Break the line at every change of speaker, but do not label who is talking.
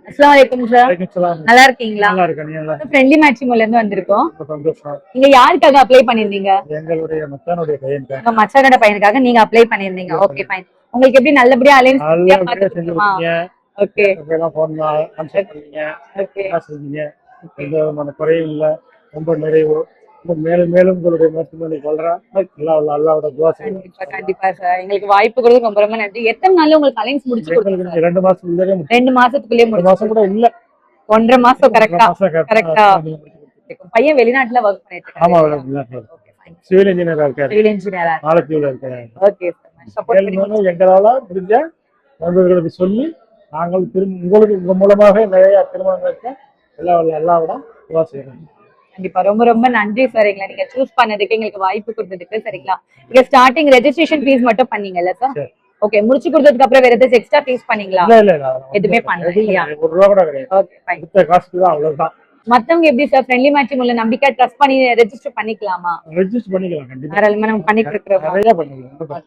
அஸ்ஸலாமு அலைக்கும் சார்.
வலைக்கும் சலாம்.
நல்லா இருக்கீங்களா?
நல்லா இருக்கேன். நீங்க நல்லா
ஃப்ரெண்ட்லி மேட்சிங்ல இருந்து வந்திருக்கோம்.
ரொம்ப சந்தோஷம்.
நீங்க யாருக்காக அப்ளை பண்ணிருந்தீங்க?
எங்களுடைய மச்சானுடைய பையன்தான்.
உங்க மச்சானோட பையனுக்காக நீங்க அப்ளை பண்ணிருந்தீங்க. Okay fine. உங்களுக்கு எப்படி நல்லபடியா அலைன்ஸ்
நல்லபடியா செஞ்சு கொடுத்தீங்க.
ஓகே
எல்லாம் போன் ஆன்சர் பண்ணீங்க.
ஓகே
நல்லா செஞ்சீங்க. எந்த விதமான குறையும் இல்லை. ரொம்ப நிறைவு. மேலும் மேலும் உங்களுடைய மருத்துவமனை வளர்றேன். அல்லாவோட துவா செய்யுங்க.
கண்டிப்பா கண்டிப்பா சார். எங்களுக்கு வாய்ப்பு கொடுத்து ரொம்ப ரொம்ப நன்றி. எத்தனை நாள்ல உங்களுக்கு அலைன்ஸ் முடிச்சு கொடுத்தீங்க?
2 மாசத்துக்குள்ளே
2 மாசத்துக்குள்ளே
2
முடிச்சு.
மாசம் கூட இல்ல.
1.5 மாசம் கரெக்டா? கரெக்டா.
கரெக்டா.
பையன் வெளிநாட்டுல வர்க் பண்ணிட்டு
ஆமா,
இருக்காரு. Okay fine.
சிவில் இன்ஜினியரா இருக்காரு.
சிவில் இன்ஜினியரா.
மாலத்தீவுல இருக்காரு.
Okay sir. சப்போர்ட் பண்ணி
எங்களால முடிஞ்ச நண்பர்களுக்கு சொல்லி நாங்கள் உங்களுக்கு உங்க மூலமாக நிறைய திருமணங்களுக்கு எல்லாவோட துவா செய்யறோம்.
கண்டிப்பா ரொம்ப ரொம்ப நன்றி சார். எங்களை நீங்க சூஸ் பண்ணதுக்கு, எங்களுக்கு வாய்ப்பு கொடுத்ததுக்கு. சரிங்களா? நீங்க ஸ்டார்டிங் ரெஜிஸ்ட்ரேஷன் ஃபீஸ் மட்டும் பண்ணீங்கல்ல சார்? ஓகே. முடிச்சு கொடுத்ததுக்கு அப்புறம் வேற ஏதாச்சும் எக்ஸ்ட்ரா ஃபீஸ் பண்ணீங்களா?
இல்ல
எதுவுமே பண்ணல இல்லையா?
1 ரூபா கூட கிடையாது.
Okay fine.
இந்த காசுக்கு தான் அவ்வளவுதான்.
மத்தவங்க எப்படி சார் ஃப்ரெண்ட்லி மேட்சிங் உள்ள நம்பிக்கை ட்ரஸ்ட் பண்ணி ரெஜிஸ்டர் பண்ணிக்கலாமா?
ரெஜிஸ்டர் பண்ணிக்கலாம். கண்டிப்பா
தாராளமா நம்ம பண்ணிட்டு இருக்கிறோம்.
நிறைய பண்ணிக்கலாம்.